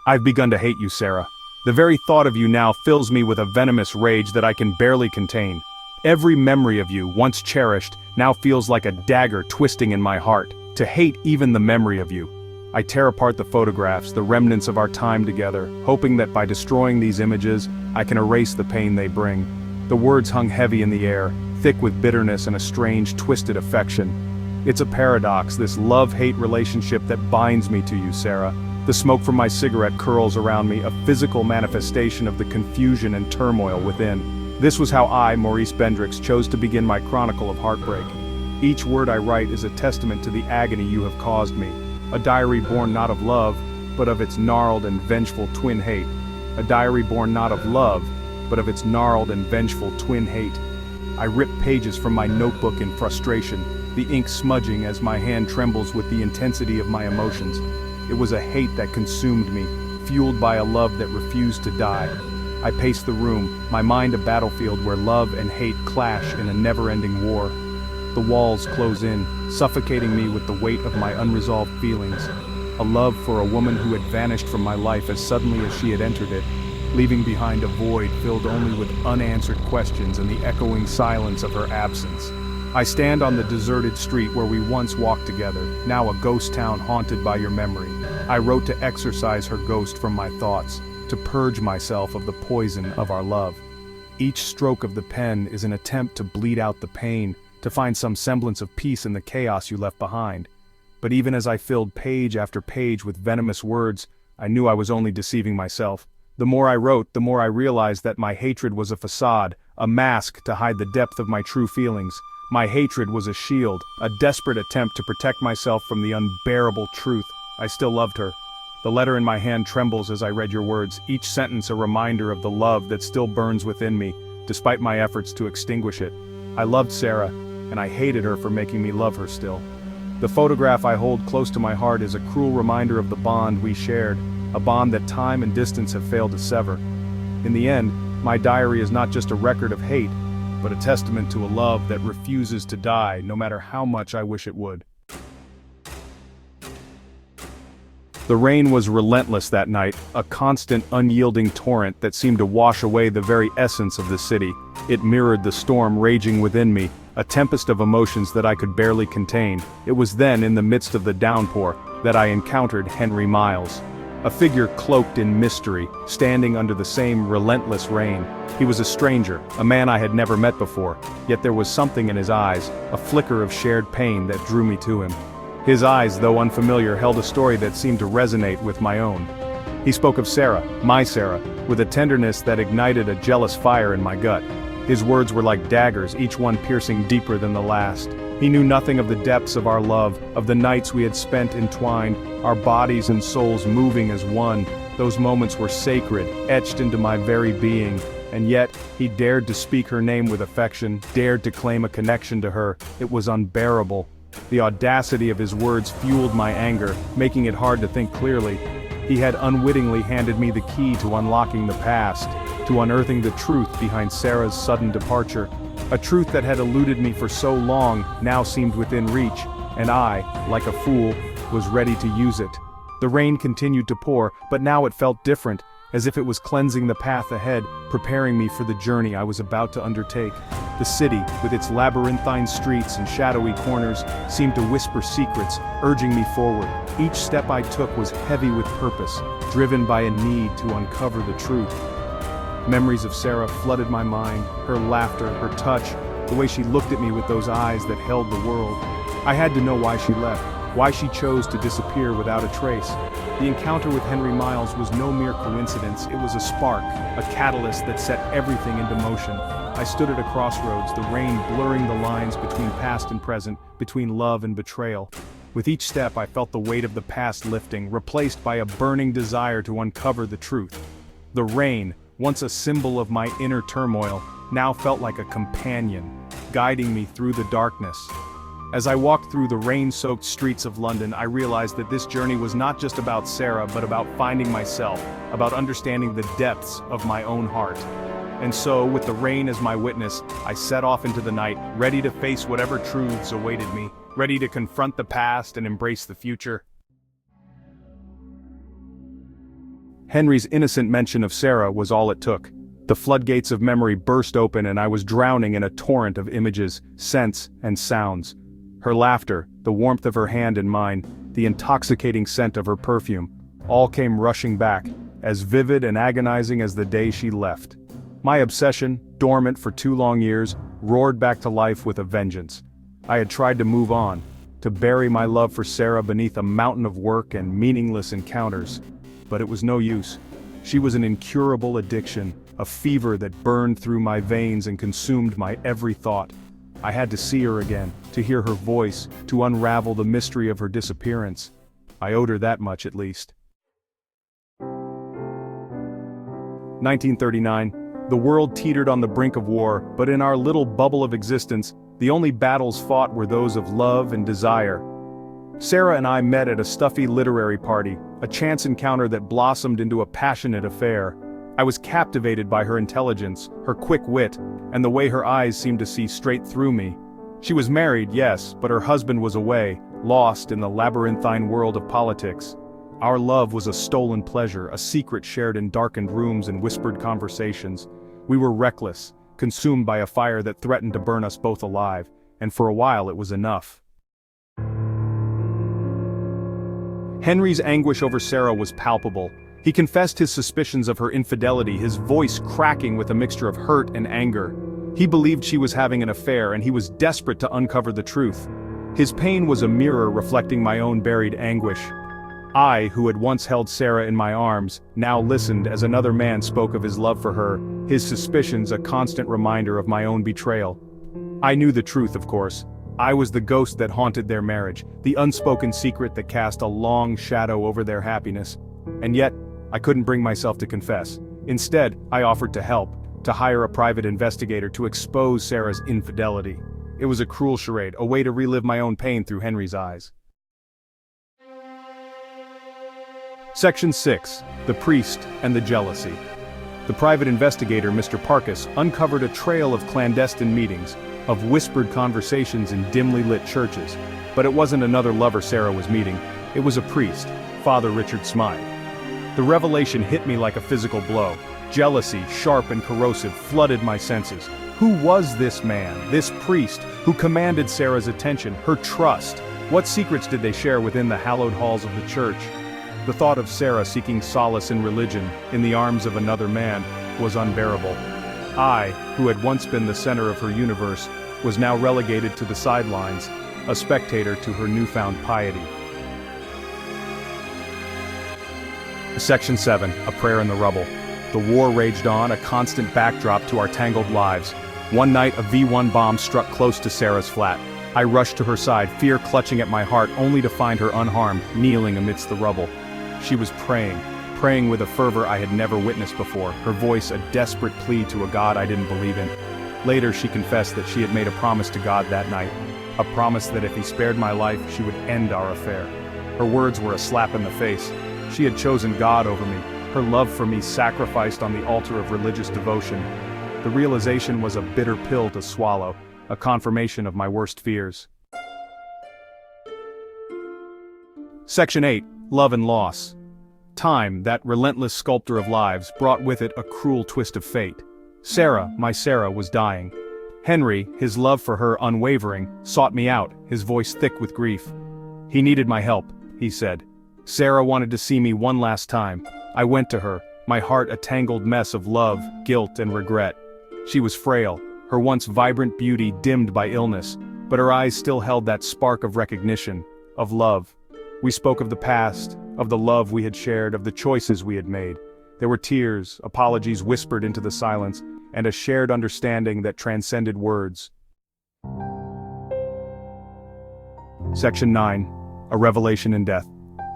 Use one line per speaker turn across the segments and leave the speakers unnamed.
I've begun to hate you, Sarah. The very thought of you now fills me with a venomous rage that I can barely contain. Every memory of you, once cherished, now feels like a dagger twisting in my heart, to hate even the memory of you. I tear apart the photographs, the remnants of our time together, hoping that by destroying these images, I can erase the pain they bring. The words hung heavy in the air, thick with bitterness and a strange, twisted affection. It's a paradox, this love-hate relationship that binds me to you, Sarah. The smoke from my cigarette curls around me, a physical manifestation of the confusion and turmoil within. This was how I, Maurice Bendrix, chose to begin my chronicle of heartbreak. Each word I write is a testament to the agony you have caused me. A diary born not of love, but of its gnarled and vengeful twin hate. A diary born not of love, but of its gnarled and vengeful twin hate. I rip pages from my notebook in frustration, the ink smudging as my hand trembles with the intensity of my emotions. It was a hate that consumed me, fueled by a love that refused to die. I pace the room, my mind a battlefield where love and hate clash in a never-ending war. The walls close in, suffocating me with the weight of my unresolved feelings. A love for a woman who had vanished from my life as suddenly as she had entered it, leaving behind a void filled only with unanswered questions and the echoing silence of her absence. I stand on the deserted street where we once walked together, now a ghost town haunted by your memory. I wrote to exorcise her ghost from my thoughts, to purge myself of the poison of our love. Each stroke of the pen is an attempt to bleed out the pain, to find some semblance of peace in the chaos you left behind. But even as I filled page after page with venomous words, I knew I was only deceiving myself. The more I wrote, the more I realized that my hatred was a facade, a mask to hide the depth of my true feelings. My hatred was a shield, a desperate attempt to protect myself from the unbearable truth. I still loved her. The letter in my hand trembles as I read your words, each sentence a reminder of the love that still burns within me, despite my efforts to extinguish it. I loved Sarah, and I hated her for making me love her still. The photograph I hold close to my heart is a cruel reminder of the bond we shared, a bond that time and distance have failed to sever. In the end, my diary is not just a record of hate, but a testament to a love that refuses to die, no matter how much I wish it would. The rain was relentless that night, a constant, unyielding torrent that seemed to wash away the very essence of the city. It mirrored the storm raging within me, a tempest of emotions that I could barely contain. It was then, in the midst of the downpour, that I encountered Henry Miles. A figure cloaked in mystery, standing under the same relentless rain. He was a stranger, a man I had never met before, yet there was something in his eyes, a flicker of shared pain that drew me to him. His eyes, though unfamiliar, held a story that seemed to resonate with my own. He spoke of Sarah, my Sarah, with a tenderness that ignited a jealous fire in my gut. His words were like daggers, each one piercing deeper than the last. He knew nothing of the depths of our love, of the nights we had spent entwined, our bodies and souls moving as one. Those moments were sacred, etched into my very being. And yet, he dared to speak her name with affection, dared to claim a connection to her. It was unbearable. The audacity of his words fueled my anger, making it hard to think clearly. He had unwittingly handed me the key to unlocking the past, to unearthing the truth behind Sarah's sudden departure. A truth that had eluded me for so long now seemed within reach, and I, like a fool, was ready to use it. The rain continued to pour, but now it felt different, as if it was cleansing the path ahead, preparing me for the journey I was about to undertake. The city, with its labyrinthine streets and shadowy corners, seemed to whisper secrets, urging me forward. Each step I took was heavy with purpose, driven by a need to uncover the truth. Memories of Sarah flooded my mind, her laughter, her touch, the way she looked at me with those eyes that held the world. I had to know why she left, why she chose to disappear without a trace. The encounter with Henry Miles was no mere coincidence, it was a spark, a catalyst that set everything into motion. I stood at a crossroads, the rain blurring the lines between past and present, between love and betrayal. With each step I felt the weight of the past lifting, replaced by a burning desire to uncover the truth. The rain, once a symbol of my inner turmoil, now felt like a companion, guiding me through the darkness. As I walked through the rain-soaked streets of London, I realized that this journey was not just about Sarah, but about finding myself, about understanding the depths of my own heart. And so, with the rain as my witness, I set off into the night, ready to face whatever truths awaited me, ready to confront the past and embrace the future. Henry's innocent mention of Sarah was all it took. The floodgates of memory burst open and I was drowning in a torrent of images, scents, and sounds. Her laughter, the warmth of her hand in mine, the intoxicating scent of her perfume, all came rushing back, as vivid and agonizing as the day she left. My obsession, dormant for 2 long years, roared back to life with a vengeance. I had tried to move on, to bury my love for Sarah beneath a mountain of work and meaningless encounters. But it was no use. She was an incurable addiction, a fever that burned through my veins and consumed my every thought. I had to see her again, to hear her voice, to unravel the mystery of her disappearance. I owed her that much at least. 1939. The world teetered on the brink of war, but in our little bubble of existence, the only battles fought were those of love and desire. Sarah and I met at a stuffy literary party, a chance encounter that blossomed into a passionate affair. I was captivated by her intelligence, her quick wit, and the way her eyes seemed to see straight through me. She was married, yes, but her husband was away, lost in the labyrinthine world of politics. Our love was a stolen pleasure, a secret shared in darkened rooms and whispered conversations. We were reckless, consumed by a fire that threatened to burn us both alive, and for a while it was enough. Henry's anguish over Sarah was palpable. He confessed his suspicions of her infidelity, his voice cracking with a mixture of hurt and anger. He believed she was having an affair and he was desperate to uncover the truth. His pain was a mirror reflecting my own buried anguish. I, who had once held Sarah in my arms, now listened as another man spoke of his love for her, his suspicions a constant reminder of my own betrayal. I knew the truth, of course. I was the ghost that haunted their marriage, the unspoken secret that cast a long shadow over their happiness. And yet, I couldn't bring myself to confess. Instead, I offered to help, to hire a private investigator to expose Sarah's infidelity. It was a cruel charade, a way to relive my own pain through Henry's eyes. Section 6. The Priest and the Jealousy. The private investigator, Mr. Parkus, uncovered a trail of clandestine meetings, of whispered conversations in dimly lit churches. But it wasn't another lover Sarah was meeting, it was a priest, Father Richard Smythe. The revelation hit me like a physical blow. Jealousy, sharp and corrosive, flooded my senses. Who was this man, this priest, who commanded Sarah's attention, her trust? What secrets did they share within the hallowed halls of the church? The thought of Sarah seeking solace in religion, in the arms of another man, was unbearable. I, who had once been the center of her universe, was now relegated to the sidelines, a spectator to her newfound piety. Section 7. A Prayer in the Rubble. The war raged on, a constant backdrop to our tangled lives. One night a V1 bomb struck close to Sarah's flat. I rushed to her side, fear clutching at my heart, only to find her unharmed, kneeling amidst the rubble. She was praying with a fervor I had never witnessed before, her voice a desperate plea to a God I didn't believe in. Later she confessed that she had made a promise to God that night, a promise that if he spared my life, she would end our affair. Her words were a slap in the face. She had chosen God over me, her love for me sacrificed on the altar of religious devotion. The realization was a bitter pill to swallow, a confirmation of my worst fears. Section 8. Love and Loss. Time, that relentless sculptor of lives, brought with it a cruel twist of fate. Sarah, my Sarah, was dying. Henry, his love for her unwavering, sought me out, his voice thick with grief. He needed my help, he said. Sarah wanted to see me one last time. I went to her, my heart a tangled mess of love, guilt, and regret. She was frail, her once vibrant beauty dimmed by illness, but her eyes still held that spark of recognition, of love. We spoke of the past, of the love we had shared, of the choices we had made. There were tears, apologies whispered into the silence, and a shared understanding that transcended words. Section 9. A Revelation in Death.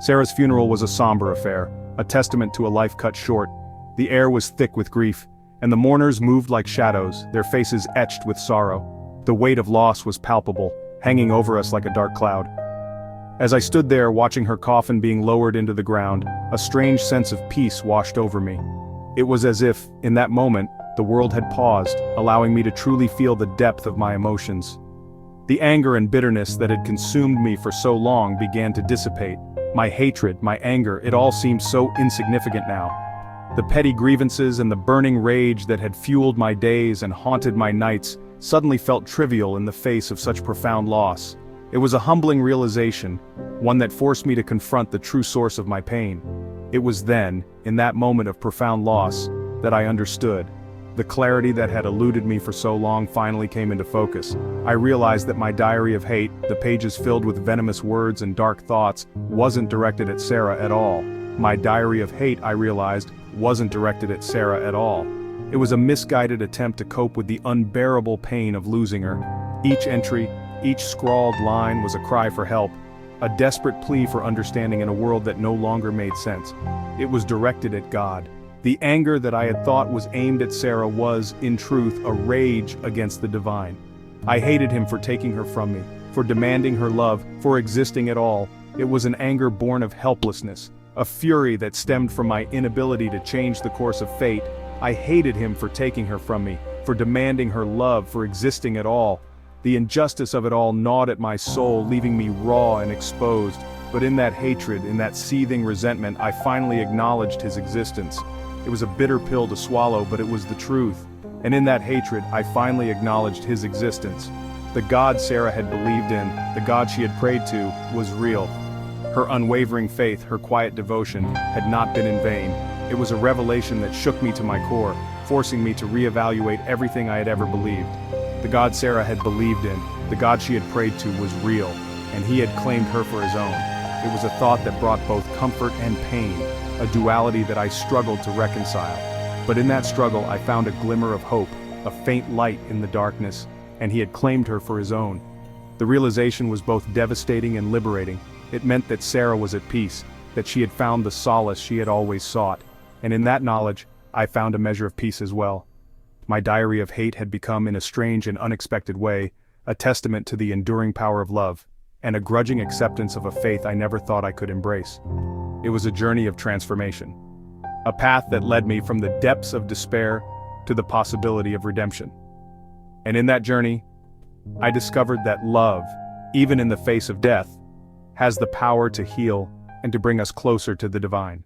Sarah's funeral was a somber affair, a testament to a life cut short. The air was thick with grief, and the mourners moved like shadows, their faces etched with sorrow. The weight of loss was palpable, hanging over us like a dark cloud. As I stood there watching her coffin being lowered into the ground, a strange sense of peace washed over me. It was as if, in that moment, the world had paused, allowing me to truly feel the depth of my emotions. The anger and bitterness that had consumed me for so long began to dissipate. My hatred, my anger, it all seemed so insignificant now. The petty grievances and the burning rage that had fueled my days and haunted my nights suddenly felt trivial in the face of such profound loss. It was a humbling realization, one that forced me to confront the true source of my pain. It was then, in that moment of profound loss, that I understood. The clarity that had eluded me for so long finally came into focus. I realized that my diary of hate, the pages filled with venomous words and dark thoughts, wasn't directed at Sarah at all. My diary of hate, I realized, wasn't directed at Sarah at all. It was a misguided attempt to cope with the unbearable pain of losing her. Each entry, each scrawled line was a cry for help, a desperate plea for understanding in a world that no longer made sense. It was directed at God. The anger that I had thought was aimed at Sarah was, in truth, a rage against the divine. I hated him for taking her from me, for demanding her love, for existing at all. It was an anger born of helplessness, a fury that stemmed from my inability to change the course of fate. I hated him for taking her from me, for demanding her love, for existing at all. The injustice of it all gnawed at my soul, leaving me raw and exposed. But in that hatred, in that seething resentment, I finally acknowledged his existence. It was a bitter pill to swallow, but it was the truth. And in that hatred, I finally acknowledged his existence. The God Sarah had believed in, the God she had prayed to, was real. Her unwavering faith, her quiet devotion, had not been in vain. It was a revelation that shook me to my core, forcing me to reevaluate everything I had ever believed. The God Sarah had believed in, the God she had prayed to, was real, and he had claimed her for his own. It was a thought that brought both comfort and pain, a duality that I struggled to reconcile. But in that struggle I found a glimmer of hope, a faint light in the darkness, and he had claimed her for his own. The realization was both devastating and liberating. It meant that Sarah was at peace, that she had found the solace she had always sought, and in that knowledge, I found a measure of peace as well. My diary of hate had become, in a strange and unexpected way, a testament to the enduring power of love, and a grudging acceptance of a faith I never thought I could embrace. It was a journey of transformation, a path that led me from the depths of despair to the possibility of redemption. And in that journey, I discovered that love, even in the face of death, has the power to heal and to bring us closer to the divine.